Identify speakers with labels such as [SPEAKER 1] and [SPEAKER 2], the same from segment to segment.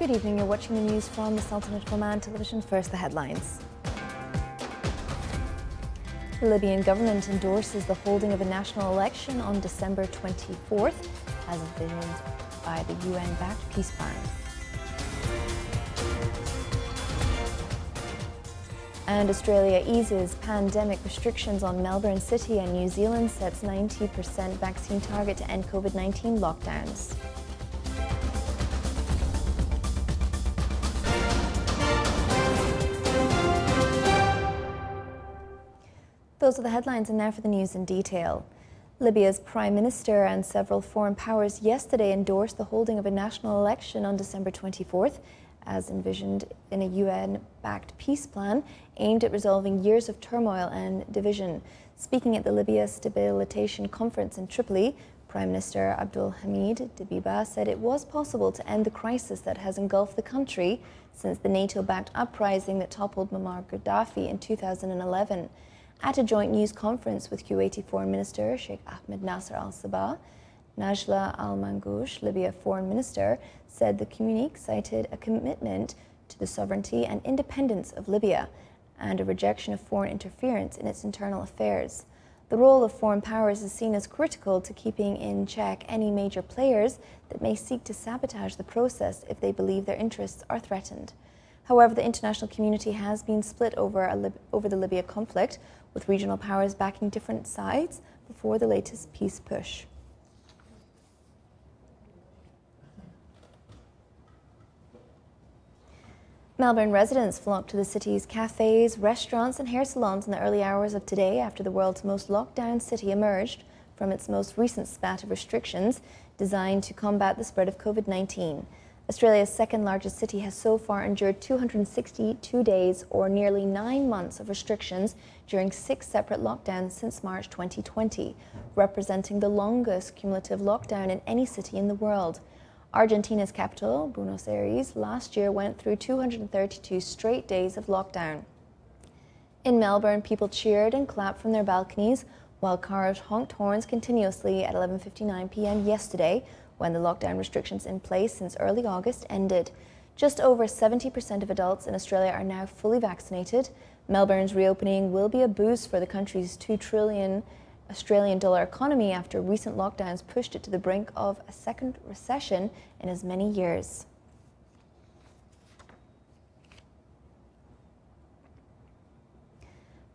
[SPEAKER 1] Good evening, you're watching the news from the Sultanate of Oman television. First, the headlines. The Libyan government endorses the holding of a national election on December 24th, as envisioned by the UN-backed peace plan. And Australia eases pandemic restrictions on Melbourne City, and New Zealand sets 90% vaccine target to end COVID-19 lockdowns. Those are the headlines, and now for the news in detail. Libya's Prime Minister and several foreign powers yesterday endorsed the holding of a national election on December 24th, as envisioned in a UN-backed peace plan aimed at resolving years of turmoil and division. Speaking at the Libya Stabilitation Conference in Tripoli, Prime Minister Abdul Hamid Dbeibah said it was possible to end the crisis that has engulfed the country since the NATO-backed uprising that toppled Muammar Gaddafi in 2011. At a joint news conference with Kuwaiti Foreign Minister Sheikh Ahmed Nasser al-Sabah, Najla al-Mangoush, Libya Foreign Minister, said the communique cited a commitment to the sovereignty and independence of Libya and a rejection of foreign interference in its internal affairs. The role of foreign powers is seen as critical to keeping in check any major players that may seek to sabotage the process if they believe their interests are threatened. However, the international community has been split over the Libya conflict, with regional powers backing different sides before the latest peace push. Melbourne residents flocked to the city's cafes, restaurants and hair salons in the early hours of today after the world's most locked-down city emerged from its most recent spat of restrictions designed to combat the spread of COVID-19. Australia's second-largest city has so far endured 262 days, or nearly 9 months of restrictions during 6 separate lockdowns since March 2020, representing the longest cumulative lockdown in any city in the world. Argentina's capital, Buenos Aires, last year went through 232 straight days of lockdown. In Melbourne, people cheered and clapped from their balconies, while cars honked horns continuously at 11:59 p.m. yesterday, when the lockdown restrictions in place since early August ended. Just over 70% of adults in Australia are now fully vaccinated. Melbourne's reopening will be a boost for the country's $2 trillion Australian dollar economy after recent lockdowns pushed it to the brink of a second recession in as many years.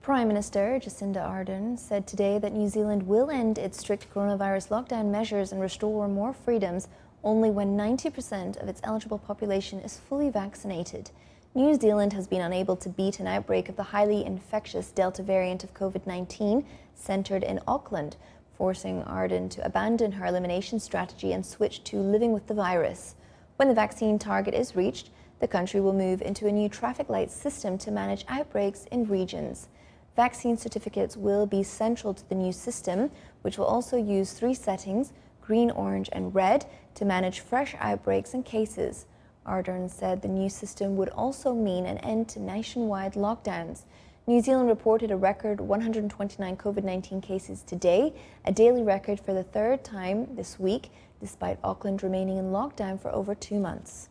[SPEAKER 1] Prime Minister Jacinda Ardern said today that New Zealand will end its strict coronavirus lockdown measures and restore more freedoms only when 90% of its eligible population is fully vaccinated. New Zealand has been unable to beat an outbreak of the highly infectious Delta variant of COVID-19 centred in Auckland, forcing Ardern to abandon her elimination strategy and switch to living with the virus. When the vaccine target is reached, the country will move into a new traffic light system to manage outbreaks in regions. Vaccine certificates will be central to the new system, which will also use 3 settings, green, orange and red, to manage fresh outbreaks and cases. Ardern said the new system would also mean an end to nationwide lockdowns. New Zealand reported a record 129 COVID-19 cases today, a daily record for the 3rd time this week, despite Auckland remaining in lockdown for over 2 months.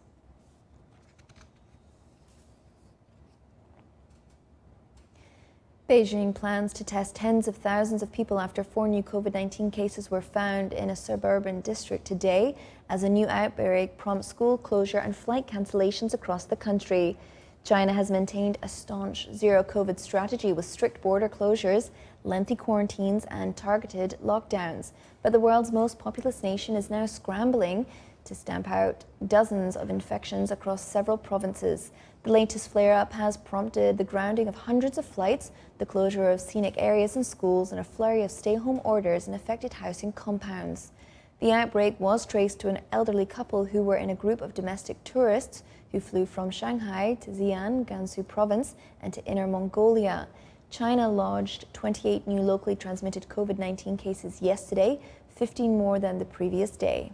[SPEAKER 1] Beijing plans to test tens of thousands of people after 4 new COVID-19 cases were found in a suburban district today, as a new outbreak prompts school closure and flight cancellations across the country. China has maintained a staunch zero-COVID strategy with strict border closures, lengthy quarantines and targeted lockdowns. But the world's most populous nation is now scrambling to stamp out dozens of infections across several provinces. The latest flare-up has prompted the grounding of hundreds of flights, the closure of scenic areas and schools, and a flurry of stay-home orders in affected housing compounds. The outbreak was traced to an elderly couple who were in a group of domestic tourists who flew from Shanghai to Xi'an, Gansu province, and to Inner Mongolia. China lodged 28 new locally transmitted COVID-19 cases yesterday, 15 more than the previous day.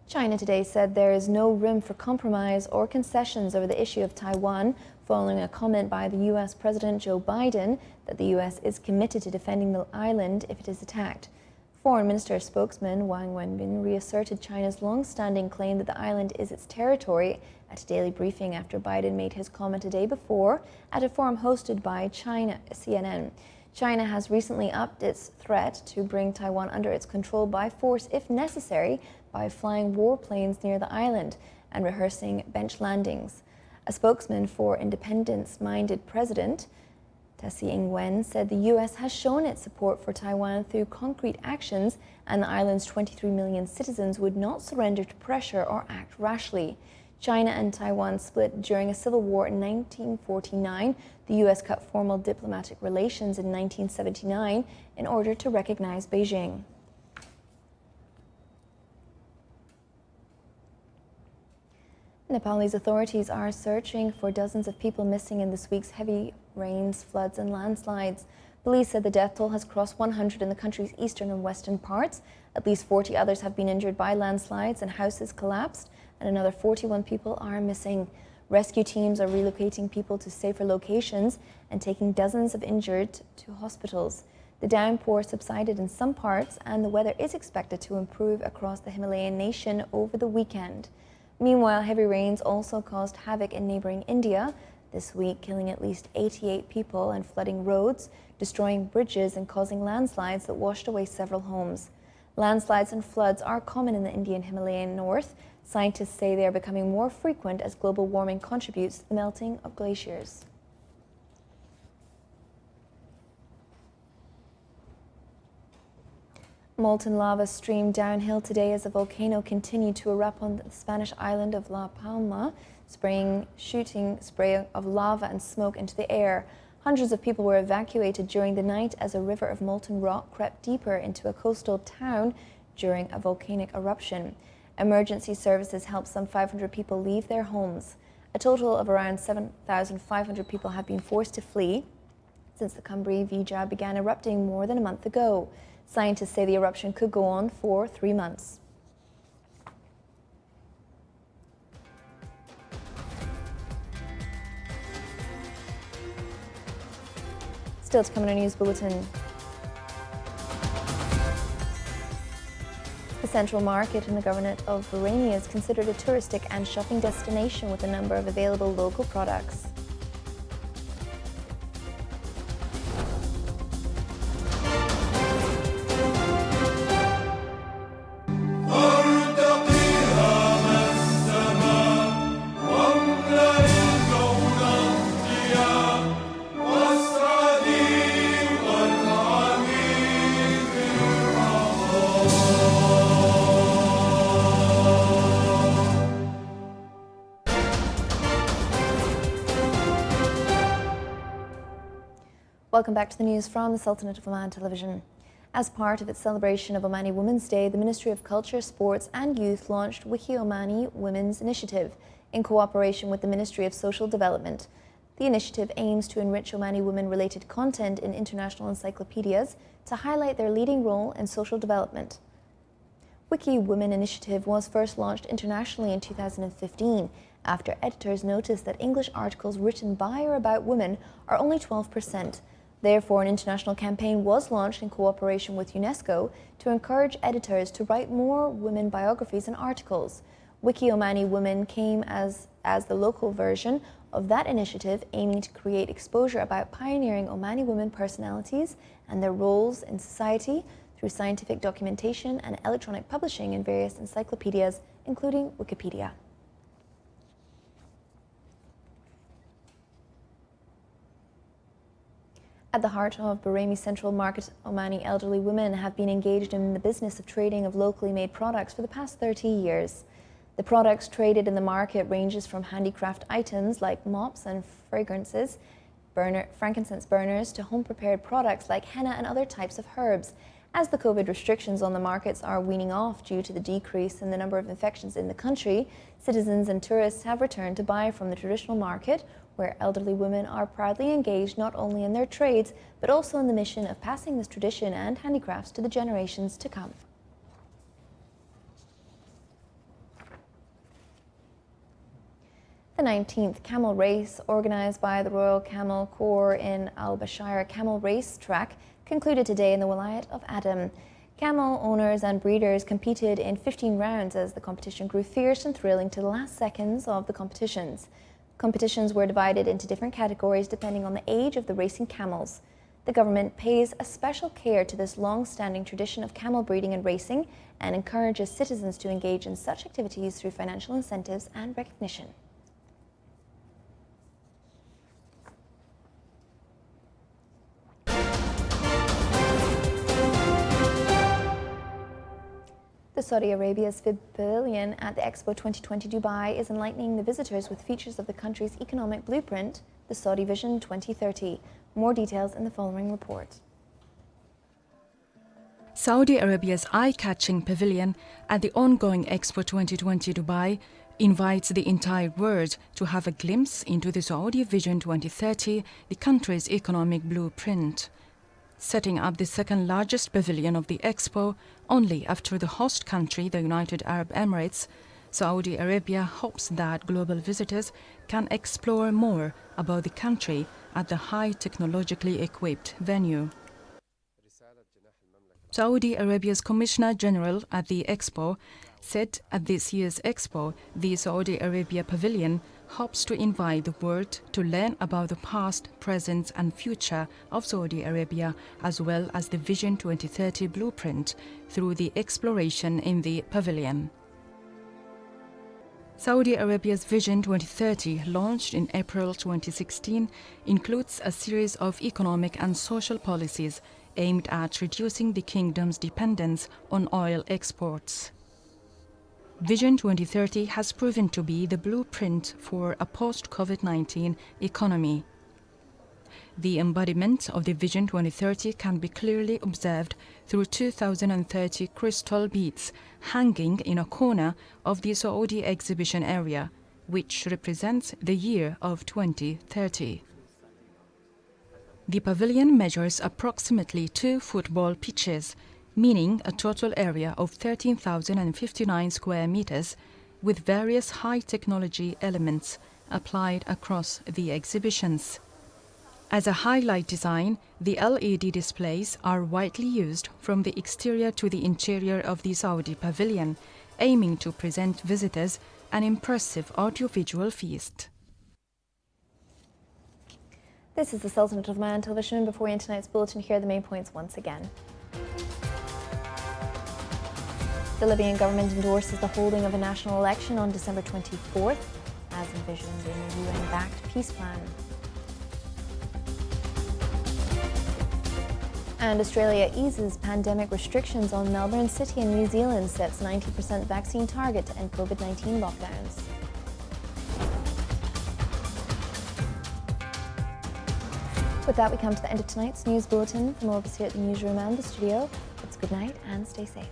[SPEAKER 1] China today said there is no room for compromise or concessions over the issue of Taiwan, following a comment by the U.S. President Joe Biden that the U.S. is committed to defending the island if it is attacked. Foreign Minister spokesman Wang Wenbin reasserted China's long-standing claim that the island is its territory at a daily briefing after Biden made his comment a day before at a forum hosted by China CNN. China has recently upped its threat to bring Taiwan under its control by force if necessary by flying warplanes near the island and rehearsing bench landings. A spokesman for independence-minded President Tsai Ing-wen said the U.S. has shown its support for Taiwan through concrete actions, and the island's 23 million citizens would not surrender to pressure or act rashly. China and Taiwan split during a civil war in 1949. The U.S. cut formal diplomatic relations in 1979 in order to recognize Beijing. Nepalese authorities are searching for dozens of people missing in this week's heavy rains, floods and landslides. Police said the death toll has crossed 100 in the country's eastern and western parts. At least 40 others have been injured by landslides and houses collapsed, and another 41 people are missing. Rescue teams are relocating people to safer locations and taking dozens of injured to hospitals. The downpour subsided in some parts, and the weather is expected to improve across the Himalayan nation over the weekend. Meanwhile, heavy rains also caused havoc in neighboring India this week, killing at least 88 people and flooding roads, destroying bridges and causing landslides that washed away several homes. Landslides and floods are common in the Indian Himalayan north. Scientists say they are becoming more frequent as global warming contributes to the melting of glaciers. Molten lava streamed downhill today as a volcano continued to erupt on the Spanish island of La Palma, shooting spray of lava and smoke into the air. Hundreds of people were evacuated during the night as a river of molten rock crept deeper into a coastal town during a volcanic eruption. Emergency services helped some 500 people leave their homes. A total of around 7,500 people have been forced to flee since the Cumbri Vija began erupting more than a month ago. Scientists say the eruption could go on for 3 months. Still to come in our news bulletin. The central market in the governorate of Bahrain is considered a touristic and shopping destination with a number of available local products. Welcome back to the news from the Sultanate of Oman Television. As part of its celebration of Omani Women's Day, the Ministry of Culture, Sports and Youth launched Wiki Omani Women's Initiative in cooperation with the Ministry of Social Development. The initiative aims to enrich Omani women-related content in international encyclopedias to highlight their leading role in social development. Wiki Women Initiative was first launched internationally in 2015 after editors noticed that English articles written by or about women are only 12%. Therefore, an international campaign was launched in cooperation with UNESCO to encourage editors to write more women biographies and articles. Wiki Omani Women came as the local version of that initiative, aiming to create exposure about pioneering Omani women personalities and their roles in society through scientific documentation and electronic publishing in various encyclopedias, including Wikipedia. At the heart of Bahraini Central Market, Omani elderly women have been engaged in the business of trading of locally made products for the past 30 years. The products traded in the market ranges from handicraft items like mops and fragrances, frankincense burners, to home-prepared products like henna and other types of herbs. As the COVID restrictions on the markets are weaning off due to the decrease in the number of infections in the country, citizens and tourists have returned to buy from the traditional market, where elderly women are proudly engaged not only in their trades, but also in the mission of passing this tradition and handicrafts to the generations to come. The 19th camel race, organised by the Royal Camel Corps in Al Bashir Camel Race Track, concluded today in the Wilayat of Adam. Camel owners and breeders competed in 15 rounds as the competition grew fierce and thrilling to the last seconds of the competitions. Competitions were divided into different categories depending on the age of the racing camels. The government pays a special care to this long-standing tradition of camel breeding and racing and encourages citizens to engage in such activities through financial incentives and recognition. The Saudi Arabia's pavilion at the Expo 2020 Dubai is enlightening the visitors with features of the country's economic blueprint, the Saudi Vision 2030. More details in the following report.
[SPEAKER 2] Saudi Arabia's eye-catching pavilion at the ongoing Expo 2020 Dubai invites the entire world to have a glimpse into the Saudi Vision 2030, the country's economic blueprint. Setting up the second largest pavilion of the Expo, only after the host country, the United Arab Emirates, Saudi Arabia hopes that global visitors can explore more about the country at the high technologically equipped venue. Saudi Arabia's Commissioner General at the Expo said at this year's Expo, the Saudi Arabia Pavilion hopes to invite the world to learn about the past, present and future of Saudi Arabia, as well as the Vision 2030 blueprint through the exploration in the pavilion. Saudi Arabia's Vision 2030, launched in April 2016, includes a series of economic and social policies aimed at reducing the kingdom's dependence on oil exports. Vision 2030 has proven to be the blueprint for a post-COVID-19 economy. The embodiment of the Vision 2030 can be clearly observed through 2030 crystal beads hanging in a corner of the Saudi exhibition area, which represents the year of 2030. The pavilion measures approximately 2 football pitches, meaning a total area of 13,059 square meters, with various high-technology elements applied across the exhibitions. As a highlight design, the LED displays are widely used from the exterior to the interior of the Saudi pavilion, aiming to present visitors an impressive audiovisual feast.
[SPEAKER 1] This is the Sultanate of Oman television. Before we end tonight's bulletin, here are the main points once again. The Libyan government endorses the holding of a national election on December 24th, as envisioned in a UN-backed peace plan. And Australia eases pandemic restrictions on Melbourne City, and New Zealand sets 90% vaccine target to end COVID-19 lockdowns. With that, we come to the end of tonight's news bulletin. From all of us here at the newsroom and the studio, it's good night and stay safe.